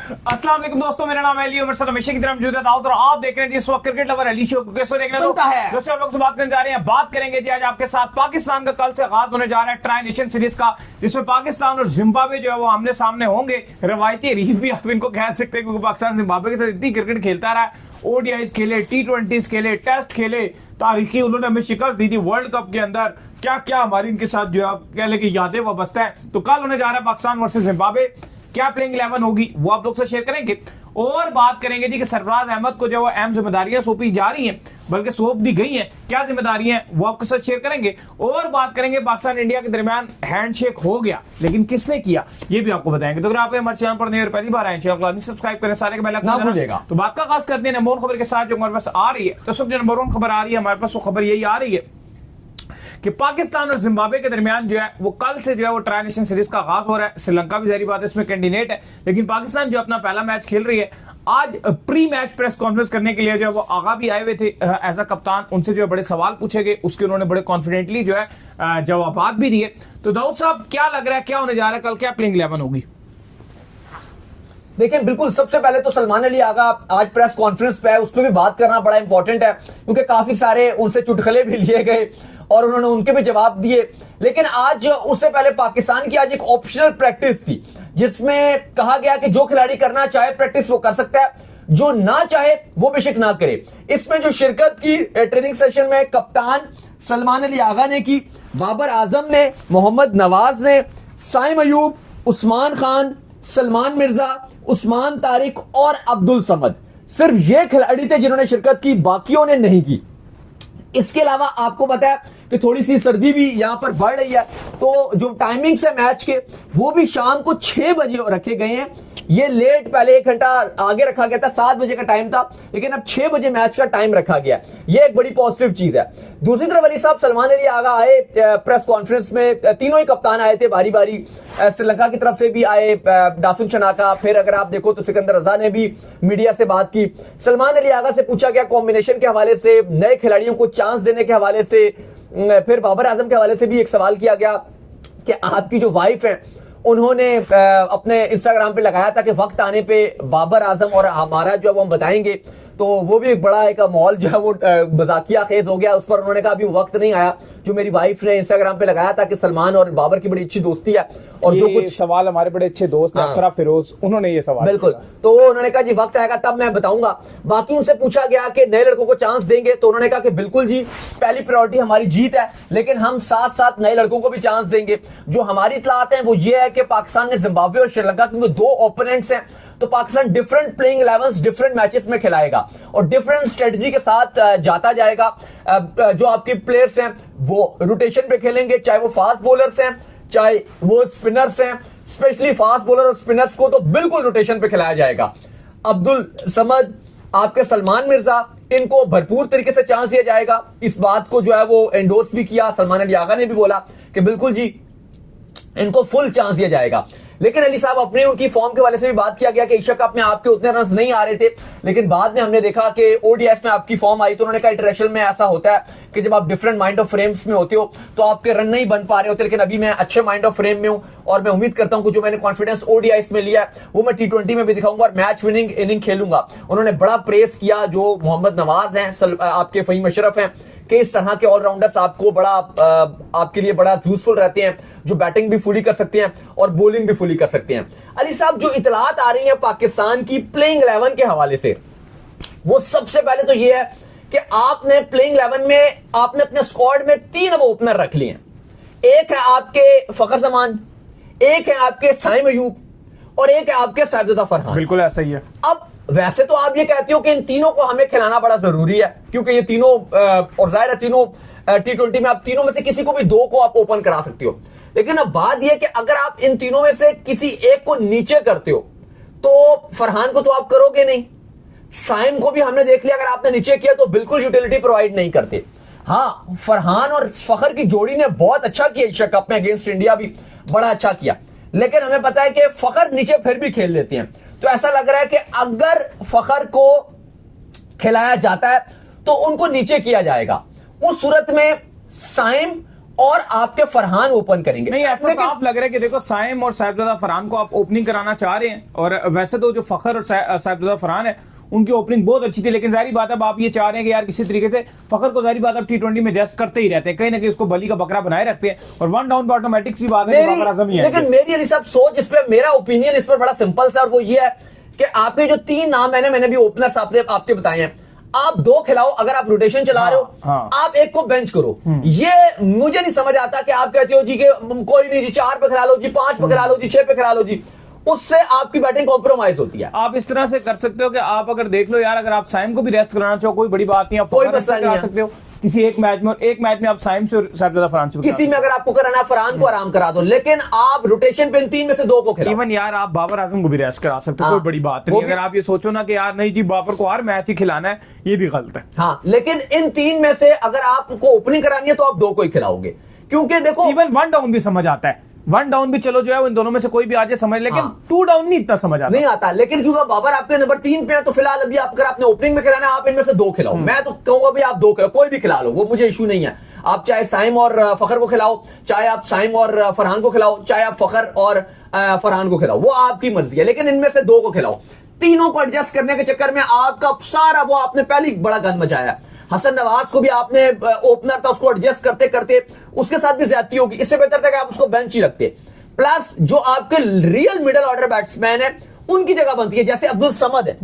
अस्सलाम वालेकुम दोस्तों, मेरा नाम है अली उमर, हमेशा की तरह मौजूद है दाऊद और आप देख रहे हैं इस वक्त क्रिकेट लवर अली शो। कैसे देखने तो दोस्तों, हम लोग से बात करने जा रहे हैं। बात करेंगे जी आज आपके साथ पाकिस्तान का कल से आगाज होने जा रहा है ट्राई नेशन सीरीज का, जिसमें पाकिस्तान और जिम्बाब्वे जो है वो आमने सामने होंगे। रवायती रीफ भी आप इनको कह सकते हैं, क्योंकि पाकिस्तान जिम्बाब्वे के साथ इतनी क्रिकेट खेलता रहा है। ओडीआईज खेले, T20 खेले, टेस्ट खेले, तारीखी उन्होंने हमें शिकस्त दी थी वर्ल्ड कप के अंदर। क्या क्या हमारी इनके साथ जो है कह ले कि यादें वाबस्ता है। तो कल होने जा रहा है पाकिस्तान वर्सेस जिम्बाब्वे। क्या प्लेइंग 11 होगी वो आप लोग से शेयर करेंगे और बात करेंगे जी कि सरफराज अहमद को जो अहम जिम्मेदारियां सौंपी जा रही हैं, बल्कि सौंप दी गई हैं। क्या जिम्मेदारियां हैं वो आपके साथ शेयर करेंगे और बात करेंगे पाकिस्तान इंडिया के दरमियान हैंडशेक हो गया, लेकिन किसने किया ये भी आपको बताएंगे। तो अगर आप हमारे चैनल पर नए और पहली बार आए चैनल को सब्सक्राइब करें, सारे के बेल आइकन ना भूलिएगा। तो बात का खास करते हैं नंबर 1 खबर के साथ जो हमारे पास आ रही है। तो सब नंबर 1 खबर आ रही है हमारे पास, वो खबर यही आ रही है कि पाकिस्तान और जिम्बाब्वे के दरमियान जो है वो कल से जो है वो ट्राई नेशन सीरीज का आगाज हो रहा है। श्रीलंका भी जारी बात है इसमें कैंडिडेट है, लेकिन पाकिस्तान जो अपना पहला मैच खेल रही है। आज प्री मैच प्रेस कॉन्फ्रेंस करने के लिए जो है वो आगा भी आए हुए थे एज अ कप्तान। उनसे जो है बड़े सवाल पूछे गए, उसके उन्होंने बड़े कॉन्फिडेंटली जो है जवाब भी दिए। तो दाऊद साहब क्या लग रहा है, क्या होने जा रहा है कल, क्या प्लेइंग 11 होगी? देखिए, बिल्कुल सबसे पहले तो सलमान अली आगा आज प्रेस कॉन्फ्रेंस पे है, उस पर भी बात करना बड़ा इंपॉर्टेंट है, क्योंकि काफी सारे उनसे चुटकुले भी लिए गए और उन्होंने उनके भी जवाब दिए। लेकिन आज उससे पहले पाकिस्तान की आज एक ऑप्शनल प्रैक्टिस थी, जिसमें कहा गया कि जो खिलाड़ी करना चाहे प्रैक्टिस वो कर सकता है, जो ना चाहे वो बेशक ना करे। इसमें जो शिरकत की ट्रेनिंग सेशन में कप्तान सलमान अली आगा ने की, बाबर आजम ने, मोहम्मद नवाज ने, साइम अयूब, उस्मान खान, सलमान मिर्जा, उस्मान तारिक और अब्दुल समद, सिर्फ ये खिलाड़ी थे जिन्होंने शिरकत की, बाकियों ने नहीं की। इसके अलावा आपको पता है कि थोड़ी सी सर्दी भी यहां पर बढ़ रही है, तो जो टाइमिंग्स है मैच के वो भी शाम को 6 बजे रखे गए हैं। ये लेट पहले 1 घंटा आगे रखा गया था, 7 बजे का टाइम था, लेकिन अब 6 बजे मैच का टाइम रखा गया। ये एक बड़ी पॉजिटिव चीज है। दूसरी तरफ अली साहब सलमान अली आगा आए प्रेस कॉन्फ्रेंस में, तीनों ही कप्तान आए थे बारी बारी। श्रीलंका की तरफ से भी आए दासुन शनाका, फिर अगर आप देखो तो सिकंदर रजा ने भी मीडिया से बात की। सलमान अली आगा से पूछा गया कॉम्बिनेशन के हवाले से, नए खिलाड़ियों को चांस देने के हवाले से, फिर बाबर आजम के हवाले से भी एक सवाल किया गया कि आपकी जो वाइफ है उन्होंने अपने इंस्टाग्राम पे लगाया था कि वक्त आने पे बाबर आजम और हमारा जो है वो हम बताएंगे। तो वो भी एक बड़ा एक माहौल जो है वो मजाकिया खेज हो गया। उस पर उन्होंने कहा अभी वक्त नहीं आया। जो मेरी वाइफ ने इंस्टाग्राम पे लगाया था कि सलमान और बाबर की बड़ी अच्छी दोस्ती है, और जो कुछ सवाल हमारे बड़े अच्छे दोस्त हैं अफरा फिरोज, उन्होंने ये सवाल बिल्कुल, तो उन्होंने कहा जी वक्त आएगा तब मैं बताऊंगा। बाकी उनसे पूछा गया कि नए लड़कों को चांस देंगे, तो उन्होंने कहा कि बिल्कुल जी, पहली प्रायोरिटी हमारी जीत है, लेकिन हम साथ साथ नए लड़कों को भी चांस देंगे। जो हमारी इत्तलात है वो ये है कि पाकिस्तान ने जिम्बाब्वे और श्रीलंका, क्योंकि 2 ओपोनेंट्स हैं, तो Pakistan different playing 11 different matches में खिलाएगा और डिफरेंट स्ट्रेटजी के साथ जाता जाएगा। जो आपके प्लेयर्स हैं वो रोटेशन पे खेलेंगे, चाहे वो फास्ट बॉलर्स हैं चाहे वो स्पिनर्स हैं। स्पेशली फास्ट बॉलर और स्पिनर्स को तो बिल्कुल रोटेशन पे खिलाया जाएगा। अब्दुल समद, आपके सलमान मिर्जा, इनको भरपूर तरीके से चांस दिया जाएगा। इस बात को जो है वो एंडोर्स भी किया, सलमान अली आगा ने भी बोला कि बिल्कुल जी इनको फुल चांस दिया जाएगा। लेकिन अली साहब अपने उनकी फॉर्म के वाले से भी बात किया गया कि एशिया कप में आपके उतने रन नहीं आ रहे थे, लेकिन बाद में हमने देखा कि ओडीएस में आपकी फॉर्म आई। तो उन्होंने कहा इंटरनेशनल में ऐसा होता है कि जब आप डिफरेंट माइंड ऑफ फ्रेम्स में होते हो तो आपके रन नहीं बन पा रहे होते, लेकिन अभी मैं अच्छे माइंड ऑफ फ्रेम में हूं और मैं उम्मीद करता हूं कि जो मैंने कॉन्फिडेंस ओडीआईस में लिया है वो मैं T20 में भी दिखाऊंगा और मैच विनिंग इनिंग खेलूंगा। उन्होंने बड़ा प्रेस किया जो मोहम्मद नवाज हैं, आपके फहीम अशरफ हैं, कि इस तरह के ऑलराउंडर्स आपको बड़ा आपके लिए बड़ा यूजफुल रहते हैं, जो बैटिंग भी फुली कर सकते हैं और बॉलिंग भी फुली कर सकते हैं। अली साहब, जो इतलात आ रही है पाकिस्तान की प्लेइंग 11 के हवाले से, वो सबसे पहले तो ये है कि आपने प्लेइंग 11 में आपने अपने स्क्वाड में 3 ओपनर रख लिए हैं। एक है आपके फखर जमान, एक है आपके साइम अयूब और एक है आपके साजिदा फरहान। बिल्कुल ऐसा ही है। अब वैसे तो आप ये कहते हो कि इन तीनों को हमें खिलाना बड़ा जरूरी है, क्योंकि ये तीनों और जाहिर है तीनों T20 में आप तीनों में से किसी को भी 2 को आप ओपन करा सकते हो। लेकिन अब बात यह कि अगर आप इन तीनों में से किसी एक को नीचे करते हो तो फरहान को तो आप करोगे नहीं, साइम को भी हमने देख लिया अगर आपने नीचे किया तो बिल्कुल यूटिलिटी प्रोवाइड नहीं करते। हाँ, फरहान और फखर की जोड़ी ने बहुत अच्छा किया एशिया कप में अगेंस्ट इंडिया, भी बड़ा अच्छा किया, लेकिन हमें पता है कि फखर नीचे फिर भी खेल लेते हैं। तो ऐसा लग रहा है कि अगर फखर को खिलाया जाता है तो उनको नीचे किया जाएगा। उस सूरत में साइम और आपके फरहान ओपन करेंगे। नहीं, ऐसा साफ लग रहा है कि देखो साइम और साहिबजादा फरहान को आप ओपनिंग कराना चाह रहे हैं, और वैसे तो जो फखर और साहिबजादा फरहान है उनकी ओपनिंग बहुत अच्छी थी, लेकिन जाहिर बात है आप ये चाह रहे हैं कि यार किसी तरीके से फखर को जाहिर बात अब T20 में जस्ट करते ही रहते हैं, कहीं ना कहीं उसको बली का बकरा बनाए रखते हैं, और वन डाउन पे ऑटोमेटिक सी बात है बाबर आजम ही है। लेकिन मेरी अली साहब सोच इस पर, मेरा ओपिनियन इस पर बड़ा सिंपल सा, और वो ये है कि आपके जो 3 नाम मैंने भी ओपनर्स आपके बताए हैं, आप 2 खिलाओ, अगर आप रोटेशन चला रहे हो आप एक को बेंच करो। ये मुझे नहीं समझ आता कि आप कहते हो जी कि कोई नहीं जी 4 पे खिला लो जी, 5 पे खिला लो जी, 6 पे खिला लो जी, उससे आपकी बैटिंग कॉम्प्रोमाइज होती है। आप इस तरह से कर सकते हो कि आप अगर देख लो यार, अगर आप साइम को भी रेस्ट कराना चाहो कोई बड़ी बात नहीं, आप कोई मसला नहीं करा सकते हो किसी एक मैच में आप साइम से साहिबजादा फरहान से किसी में अगर आपको कराना फरहान को आराम करा दो, लेकिन आप रोटेशन पे इन 3 में से 2 को खिलाओ। इवन यार आप बाबर आजम को भी रेस्ट करा सकते हो, कोई बड़ी बात नहीं। अगर आप ये सोचो ना कि यार नहीं जी बाबर को हर मैच ही खिलाना है, ये भी गलत है। हाँ, लेकिन इन 3 में से अगर आपको ओपनिंग करानी है तो आप 2 को ही खिलाओगे, क्योंकि देखो इवन 1 डाउन भी समझ आता है, 1 डाउन भी चलो जो है इन दोनों में से कोई भी आ जाए समझ, लेकिन 2 डाउन नहीं इतना समझ आता नहीं आता। लेकिन क्योंकि बाबर आपके नंबर 3 पे है, तो फिलहाल अभी अगर आपने ओपनिंग में खिलाना है आप इनमें से 2 खिलाओ। मैं तो कहूंगा भाई आप 2 खिलाओ, कोई भी खिला लो, वो मुझे इशू नहीं है। आप चाहे साइम और फखर को खिलाओ, चाहे आप साइम और फरहान को खिलाओ, चाहे आप फखर और फरहान को खिलाओ, वो आपकी मर्जी है, लेकिन इनमें से 2 को खिलाओ। तीनों को एडजस्ट करने के चक्कर में आपका सारा वो आपने पहले बड़ा गंद मचाया। हसन नवाज को भी आपने ओपनर था, उसको एडजस्ट करते करते उसके साथ भी ज्यादती होगी, इससे बेहतर था कि आप उसको बेंच ही रखते। प्लस जो आपके रियल मिडिल ऑर्डर बैट्समैन है उनकी जगह बनती है, जैसे अब्दुल समद है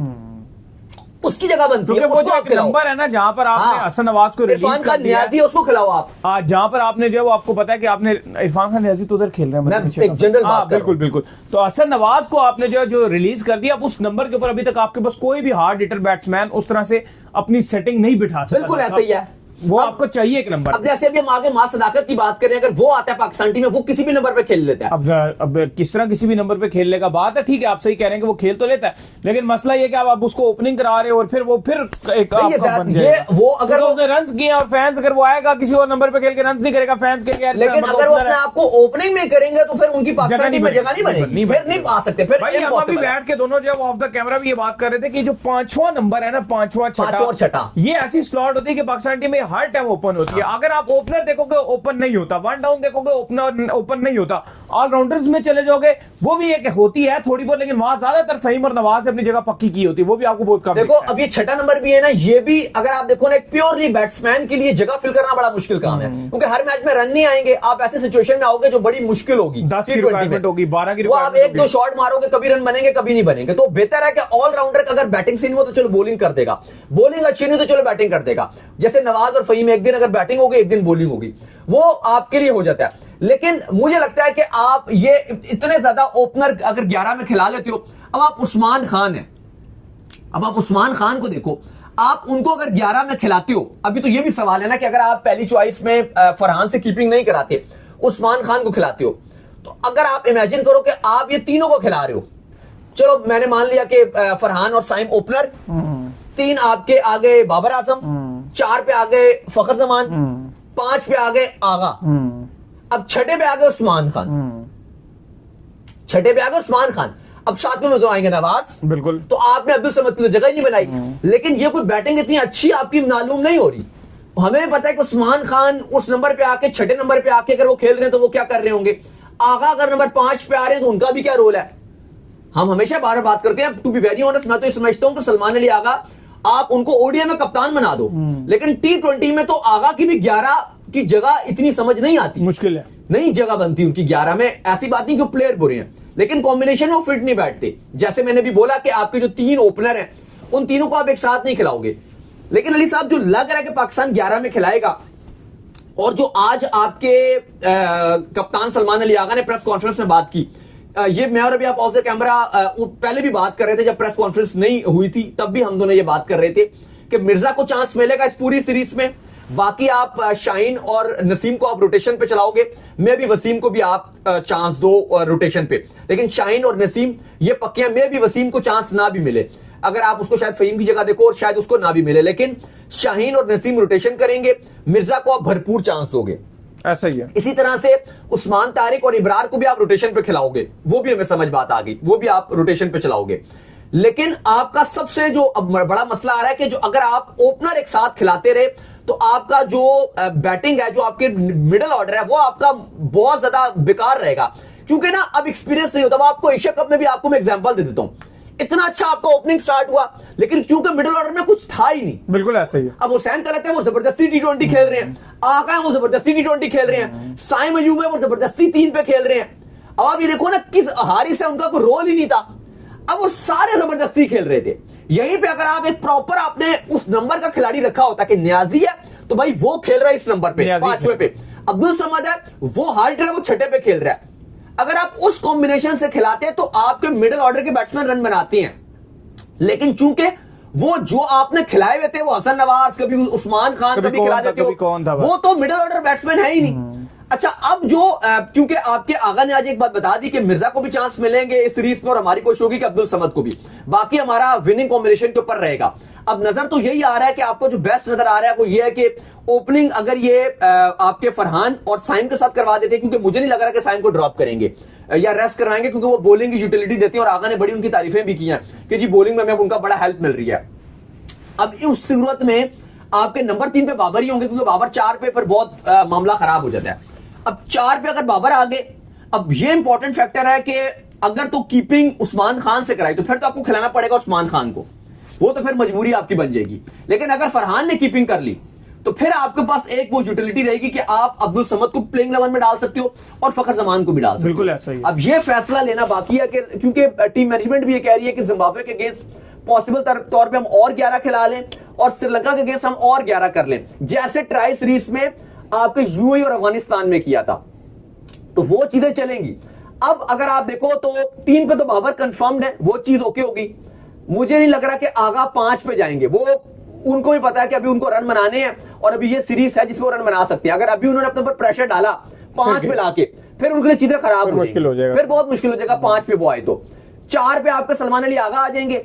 उसकी जगह बनती है, वो जो एक नंबर है ना जहां पर आपने हसन नवाज को इरफान खान नियाजी उसको खिलाओ आप। जहां पर आपने जो आपको पता है कि आपने इरफान खान नियाजी तो उधर खेल रहे हैं, एक जनरल बात बिल्कुल बिल्कुल, तो हसन नवाज को आपने जो रिलीज कर दिया, अब उस नंबर के ऊपर अभी तक आपके पास कोई भी हार्ड हिटर बैट्समैन उस तरह से अपनी सेटिंग नहीं बिठा सकता। बिल्कुल ऐसा ही है, वो आपको चाहिए एक नंबर। अब जैसे अभी हम आगे मां सदाकत की बात करें, अगर वो आता है पाकिस्तान टीम में, वो किसी भी नंबर पे खेल लेता है। अब किस तरह किसी भी नंबर पे खेलने का बात है, ठीक है आप सही कह रहे हैं कि वो खेल तो लेता है, लेकिन मसला ये कि आप उसको ओपनिंग करा रहे हो और फिर एक वो अगर उसने रन किए और फैंस अगर वो आएगा किसी और नंबर पे खेल के रन नहीं करेगा फैंस के लिए, लेकिन अगर वो अपने आपको ओपनिंग में करेंगे तो फिर उनकी पाकिस्तान टीम में जगह नहीं बनेगी, फिर नहीं आ सकते। फिर हम अभी बैठ के दोनों जब ऑफ द कैमरा भी ये बात कर रहे थे कि जो 5वां नंबर है ना, 5वां छठा, ये ऐसी स्लॉट होती है कि पाकिस्तान टीम में हर टाइम ओपन होती है। अगर आप ओपनर देखोगे ओपन नहीं होता, 1 डाउन देखोगे ओपन नहीं होता, ऑलराउंडर्स में चले जाओगे वो भी एक होती है थोड़ी बहुत, लेकिन वहां ज्यादातर फहीम और नवाज ने अपनी जगह पक्की की होती है, वो भी आपको बहुत कम देखो। अब ये 6ठा नंबर भी है ना, ये भी अगर आप देखो ना एक प्योरली बैट्समैन के लिए जगह फिल करना बड़ा मुश्किल काम है, क्योंकि हर मैच में रन नहीं आएंगे, आप ऐसे सिचुएशन में आओगे जो बड़ी मुश्किल होगी, 10 की रिक्वायरमेंट होगी, 12 की रिक्वायरमेंट, आप 1-2 शॉट मारोगे कभी रन बनेंगे कभी नहीं बनेंगे। तो बेहतर है कि ऑलराउंडर का अगर बैटिंग सीन हो तो चलो बॉलिंग कर देगा, बॉलिंग अच्छी नहीं तो चलो बैटिंग कर देगा। जैसे नवाज और फहीम एक दिन अगर बैटिंग होगी एक दिन बॉलिंग होगी, वो आपके लिए हो जाता है। लेकिन मुझे लगता है कि आप ये इतने ज्यादा ओपनर अगर 11 में खिला लेते हो, अब आप उस्मान खान है, अब आप उस्मान खान को देखो, आप उनको अगर 11 में खिलाते हो, अभी तो ये भी सवाल है ना कि अगर आप पहली चॉइस में फरहान से कीपिंग नहीं कराते, उस्मान खान को खिलाते हो, तो अगर आप इमेजिन करो कि आप ये तीनों को खिला रहे हो, चलो मैंने मान लिया कि फरहान और साइम ओपनर, 3 आपके आगे बाबर आजम, 4 पे आगे फखर जमान, 5 पे आगे आगा, अब 6ठे पे आगे उस्मान खान, 6ठे पे आगे उस्मान खान, अब 7वें में तो आएंगे नवाज। बिल्कुल। तो आपने अब्दुल समद की तो जगह ही नहीं बनाई, लेकिन ये कोई बैटिंग इतनी अच्छी आपकी मालूम नहीं हो रही। हमें भी पता है कि उस्मान खान उस नंबर पे आके 6ठे नंबर पे आके अगर वो खेल रहे हैं तो वो क्या कर रहे होंगे, आगा अगर नंबर 5 पे आ रहे हैं तो उनका भी क्या रोल है। हम हमेशा बार बात करते हैं, टू बी वेरी ऑनेस्ट, मैं तो ये समझता हूं कि सलमान अली आगा आप उनको ओडीआई में कप्तान बना दो, लेकिन T20 में तो आगा की भी 11 की जगह इतनी समझ नहीं आती, मुश्किल है, नहीं जगह बनती उनकी 11 में। ऐसी बात नहीं कि प्लेयर बुरे हैं, लेकिन कॉम्बिनेशन में वो फिट नहीं बैठते। जैसे मैंने भी बोला कि आपके जो 3 ओपनर हैं उन तीनों को आप एक साथ नहीं खिलाओगे, लेकिन अली साहब जो लग रहा है कि पाकिस्तान 11 में खिलाएगा, और जो आज आपके कप्तान सलमान अली आगा ने प्रेस कॉन्फ्रेंस में बात की, ये मैं और अभी आप ऑफ द कैमरा पहले भी बात कर रहे थे, जब प्रेस कॉन्फ्रेंस नहीं हुई थी तब भी हम दोनों ये बात कर रहे थे कि मिर्जा को चांस मिलेगा इस पूरी सीरीज में, बाकी आप शाहीन और नसीम को आप रोटेशन पे चलाओगे, मैं भी वसीम को भी आप चांस दो रोटेशन पे, लेकिन शाहीन और नसीम ये पक्कियां, मैं भी वसीम को चांस ना भी मिले, अगर आप उसको शायद फहीम की जगह देखो और शायद उसको ना भी मिले, लेकिन शाहीन और नसीम रोटेशन करेंगे, मिर्जा को आप भरपूर चांस दोगे। ऐसा ही है। इसी तरह से उस्मान तारिक और इब्रार को भी आप रोटेशन पे खिलाओगे, वो भी हमें समझ बात आ गई, वो भी आप रोटेशन पे चलाओगे। लेकिन आपका सबसे जो अब बड़ा मसला आ रहा है कि जो अगर आप ओपनर एक साथ खिलाते रहे तो आपका जो बैटिंग है, जो आपके मिडिल ऑर्डर है, वो आपका बहुत ज्यादा बेकार रहेगा, क्योंकि ना अब एक्सपीरियंस नहीं होता। अब आपको एशिया कप में भी आपको मैं एग्जांपल दे देता हूं, इतना अच्छा आपका ओपनिंग स्टार्ट हुआ, लेकिन क्योंकि मिडिल ऑर्डर में कुछ था ही नहीं। बिल्कुल ऐसा ही है। अब हुसैन कहते हैं वो जबरदस्ती T20 खेल रहे हैं, आका है वो जबरदस्ती T20 खेल रहे हैं, साइम अयूब है वो जबरदस्ती 3 पे खेल रहे हैं। अब आप ये देखो ना, किस हारिस है उनका कोई रोल ही नहीं था, अब वो सारे जबरदस्ती खेल रहे थे। यहीं पे अगर आप एक प्रॉपर आपने उस नंबर का खिलाड़ी रखा होता कि न्याजी है तो भाई वो खेल रहा है इस नंबर पे, 5वें पे, अब्दुल समद है वो हार्ड है वो 6ठे पे खेल रहा है, अगर आप उस कॉम्बिनेशन से खिलाते हैं तो आपके मिडिल ऑर्डर के बैट्समैन रन बनाते हैं। लेकिन चूंकि वो जो आपने खिलाए हुए थे वो हसन नवाज, कभी उस्मान खान, कभी खिला देते हो, वो तो मिडिल ऑर्डर बैट्समैन है ही नहीं। अच्छा, अब जो क्योंकि आपके आगा ने आज एक बात बता दी कि मिर्जा को भी चांस मिलेंगे इस सीरीज में और हमारी कोशिश होगी कि अब्दुल समद को भी, बाकी हमारा विनिंग कॉम्बिनेशन के ऊपर रहेगा। अब नजर तो यही आ रहा है कि आपको जो बेस्ट नजर आ रहा है वो ये है कि ओपनिंग अगर ये आपके फरहान और साइम के साथ करवा देते हैं, क्योंकि मुझे नहीं लग रहा कि साइम को ड्रॉप करेंगे या रेस्ट करवाएंगे, क्योंकि वो बॉलिंग की यूटिलिटी देते हैं और आगा ने बड़ी उनकी तारीफें भी की हैं कि जी बॉलिंग में हमें उनका बड़ा हेल्प मिल रही है। अब उस सूरत में आपके नंबर 3 पे बाबर ही होंगे, क्योंकि बाबर 4 पे पर बहुत मामला खराब हो जाता है। अब 4 पे अगर बाबर आ गए, अब ये इंपॉर्टेंट फैक्टर है कि अगर तो कीपिंग उस्मान खान से कराई तो फिर तो आपको खिलाना पड़ेगा उस्मान खान को, वो तो फिर मजबूरी आपकी बन जाएगी। लेकिन अगर फरहान ने कीपिंग कर ली तो फिर आपके पास एक वो यूटिलिटी रहेगी कि आप अब्दुल समद को प्लेइंग 11 में डाल सकते हो और फखर जमान को भी डाल सकते हो। बिल्कुल ऐसा ही है। अब ये फैसला लेना बाकी है कि क्योंकि टीम मैनेजमेंट भी ये कह रही है कि जिम्बाब्वे के अगेंस्ट पॉसिबल तौर पे हम और 11 खिला लें और श्रीलंका के अगेंस्ट हम और 11 कर लें, जैसे ट्राई सीरीज में आपके यूएई और अफगानिस्तान में किया था, तो वो चीजें चलेंगी। अब अगर आप देखो तो 3 पे तो बाबर कंफर्म्ड है, वो चीज ओके होगी। मुझे नहीं लग रहा कि आगा 5 पे जाएंगे, वो उनको भी पता है कि अभी उनको रन बनाने हैं और अभी ये सीरीज है जिसमें वो रन बना सकते हैं। अगर अभी उन्होंने अपने ऊपर प्रेशर डाला 5 पे लाके, फिर उनके लिए चीजें खराब हो जाएगी, फिर बहुत मुश्किल हो जाएगा 5 पे वो आए तो। 4 पे आपके सलमान अली आगा आ जाएंगे,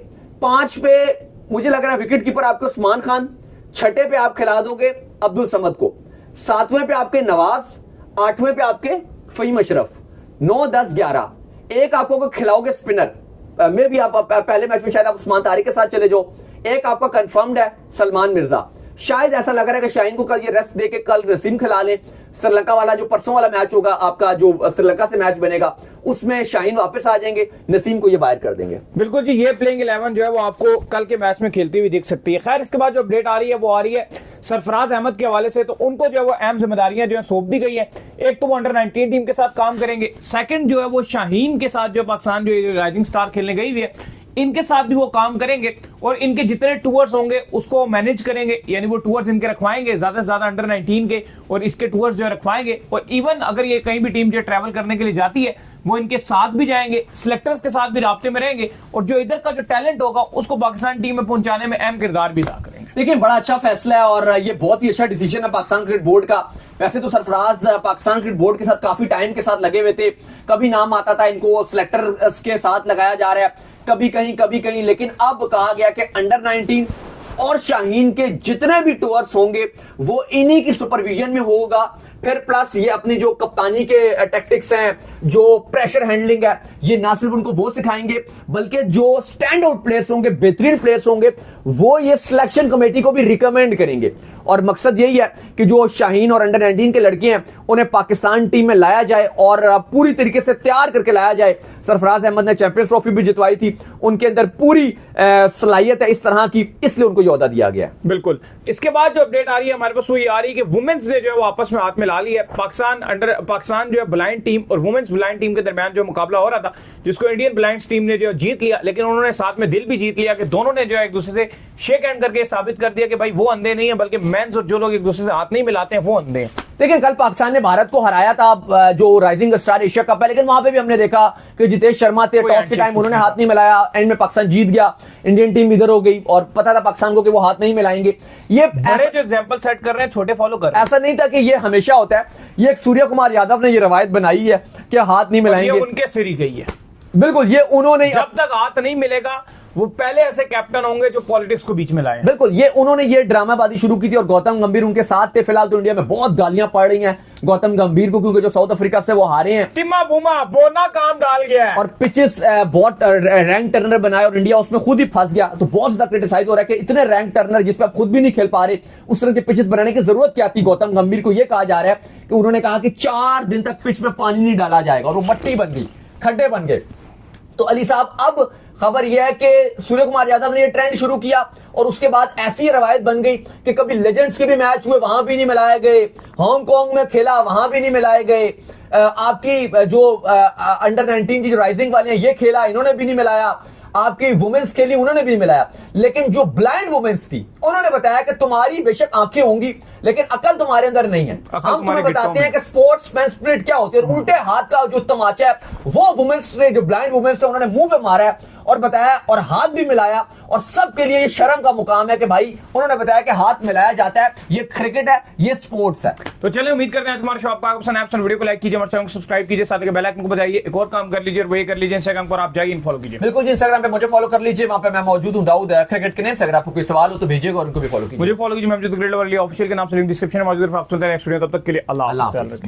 5 पे मुझे लग रहा है विकेट कीपर आपके उस्मान खान, 6ठे पे आप खिला दोगे अब्दुल समद को, 7वें पे आपके नवाज, 8वें पे आपके फहीम अशरफ, 9, 10, 11 एक आपको खिलाओगे स्पिनर में भी आप पहले मैच में शायद आप उस्मान तारिक के साथ चले जाओ, एक आपका कंफर्म्ड है सलमान मिर्जा। शायद ऐसा लग रहा है कि शाहीन को कल ये रेस्ट देके कल नसीम खिला ले। श्रीलंका वाला जो परसों वाला मैच होगा आपका, जो श्रीलंका से मैच बनेगा, उसमें शाहीन वापस आ जाएंगे, नसीम को ये बाहर कर देंगे। बिल्कुल जी, ये प्लेइंग 11 जो है वो आपको कल के मैच में खेलती हुई दिख सकती है। खैर, इसके बाद जो अपडेट आ रही है वो आ रही है सरफराज अहमद के हवाले से, तो उनको जो है वो अहम जिम्मेदारियां जो है सौंप दी गई है। एक तो वो अंडर 19 टीम के साथ काम करेंगे, सेकंड जो है वो शाहीन के साथ जो पाकिस्तान जो राइजिंग स्टार खेलने गई हुई है इनके साथ भी वो काम करेंगे और इनके जितने टूर्स होंगे उसको मैनेज करेंगे, यानी वो टूर्स इनके रखवाएंगे ज्यादा से ज्यादा अंडर 19 के और इसके टूर्स जो रखवाएंगे। और इवन अगर ये कहीं भी टीम जो ट्रैवल करने के लिए जाती है वो इनके साथ भी जाएंगे, सिलेक्टर्स के साथ भी राब्ते में रहेंगे और जो इधर का जो टैलेंट होगा उसको पाकिस्तान टीम में पहुंचाने में अहम किरदार भी अदा करेंगे। देखिए, बड़ा अच्छा फैसला है और ये बहुत ही अच्छा डिसीजन है पाकिस्तान क्रिकेट बोर्ड का। वैसे तो सरफराज पाकिस्तान क्रिकेट बोर्ड के साथ काफी टाइम के साथ लगे हुए थे, कभी नाम आता था इनको सिलेक्टर्स के साथ लगाया जा रहा है, कभी कहीं, लेकिन अब कहा गया कि अंडर 19 और शाहीन के जितने भी टूर्स होंगे वो इन्हीं की सुपरविजन में होगा। फिर प्लस ये अपनी जो कप्तानी के टैक्टिक्स हैं, जो प्रेशर हैंडलिंग है, ये ना सिर्फ उनको वो सिखाएंगे बल्कि जो स्टैंड आउट प्लेयर्स होंगे, बेहतरीन प्लेयर्स होंगे, वो ये सिलेक्शन कमेटी को भी रिकमेंड करेंगे। और मकसद यही है कि जो शाहीन और अंडर 19 के लड़के हैं उन्हें पाकिस्तान टीम में लाया जाए और पूरी तरीके से तैयार करके लाया जाए। सरफराज अहमद ने चैंपियंस ट्रॉफी भी जितवाई थी, उनके अंदर पूरी सलाहियत है इस तरह की, इसलिए उनको यह ओहदा दिया गया है। बिल्कुल। इसके बाद जो अपडेट आ रही है हमारे पास वो ये आ रही है कि वुमेन्स ने जो है वो आपस में हाथ में ला ली है। पाकिस्तान जो है ब्लाइंड टीम और वुमेन्स ब्लाइंड टीम के दरमियान जो मुकाबला हो रहा था, जिसको इंडियन ब्लाइंड टीम ने जो जीत लिया, लेकिन उन्होंने साथ में दिल भी जीत लिया कि दोनों ने जो है एक दूसरे से शेक हैंड करके साबित कर दिया कि भाई वो अंधे नहीं है, बल्कि मेंस और जो लोग एक दूसरे से हाथ नहीं मिलाते हैं वो अंधे हैं। देखिए, कल पाकिस्तान ने भारत को हराया था जो राइजिंग स्टार एशिया कप है, लेकिन वहां पे भी हमने देखा कि जितेश शर्मा थे, टॉस के टाइम उन्होंने हाथ नहीं मिलाया, एंड में पाकिस्तान जीत गया, इंडियन टीम इधर हो गई और पता था पाकिस्तान को कि वो हाथ नहीं मिलाएंगे। ये बड़े जो एग्जांपल सेट कर रहे हैं, छोटे फॉलो कर रहे हैं। ऐसा नहीं था कि ये हमेशा होता है, ये एक सूर्य कुमार यादव ने ये रवायत बनाई है कि हाथ नहीं मिलाएंगे, उनके सिर ही गई है। बिल्कुल, ये उन्होंने जब तक हाथ नहीं मिलेगा वो पहले ऐसे कैप्टन होंगे जो पॉलिटिक्स को बीच में लाए। बिल्कुल, ये उन्होंने ये ड्रामाबाजी शुरू की थी और गौतम गंभीर उनके साथ थे। फिलहाल तो इंडिया में बहुत गालियां पड़ रही हैं गौतम गंभीर को, क्योंकि जो साउथ अफ्रीका से वो हारे हैं, टिम्मा बुमा बोना काम डाल गया है और पिचेस बहुत रैंक टर्नर बनाए और इंडिया उसमें खुद ही फंस गया। तो बहुत ज्यादा क्रिटिसाइज हो रहा है कि इतने रैंक टर्नर जिस पे आप खुद भी नहीं खेल पा रहे, उस तरह के पिचेस बनाने की जरूरत क्या थी। गौतम गंभीर को यह कहा जा रहा है कि उन्होंने कहा कि 4 दिन तक पिच में पानी नहीं डाला जाएगा, और वो मट्टी बन गई, खड्डे बन गए। तो अली साहब, अब खबर यह है कि सूर्य कुमार यादव ने ये ट्रेंड शुरू किया और उसके बाद ऐसी रवायत बन गई कि कभी लेजेंड्स के भी मैच हुए, वहां भी नहीं मिलाए गए, हांगकांग में खेला वहां भी नहीं मिलाए गए, आपकी जो अंडर 19 की जो राइजिंग वाले हैं ये खेला, इन्होंने भी नहीं मिलाया, आपकी वुमेन्स खेली, उन्होंने भी नहीं मिलाया। लेकिन जो ब्लाइंड वुमेन्स थी उन्होंने बताया कि तुम्हारी बेशक आंखें होंगी लेकिन अकल तुम्हारे अंदर नहीं है। हम तुम्हें बताते हैं कि स्पोर्ट्समैन स्पिरिट क्या होती है, और उल्टे हाथ का जो तमाचा है वो वुमेन्स ने, जो ब्लाइंड वुमेन्स है, उन्होंने मुंह पे मारा है और बताया, और हाथ भी मिलाया, और सबके लिए ये शर्म का मुकाम है कि भाई उन्होंने बताया कि हाथ मिलाया जाता है, ये क्रिकेट है, ये स्पोर्ट्स है। तो चलिए, उम्मीद करते हैं तुम्हारे शो आपको पसंद है। वीडियो को लाइक कीजिए, हमारे चैनल को सब्सक्राइब कीजिए, साथ ही बेल आइकन को बजाइए। एक और काम कर लीजिए, वो ये कर लीजिए, इंस्टाग्राम पर आप जाइए, फॉलो कीजिए। बिल्कुल जी, इंस्टाग्राम पे मुझे फॉलो कर लीजिए, वहां पे मैं मौजूद हूं, दाऊद क्रिकेट के नेम से। अगर आपको कोई सवाल हो तो भेजिएगा और उनको भी फॉलो कीजिए। मुझे फॉलो कीजिए, मैं ऑफिशियल के नाम से लिंक डिस्क्रिप्शन में मौजूद है। आप सुनते हैं नेक्स्ट वीडियो, तब तक के लिए अल्लाह हाफ़िज़।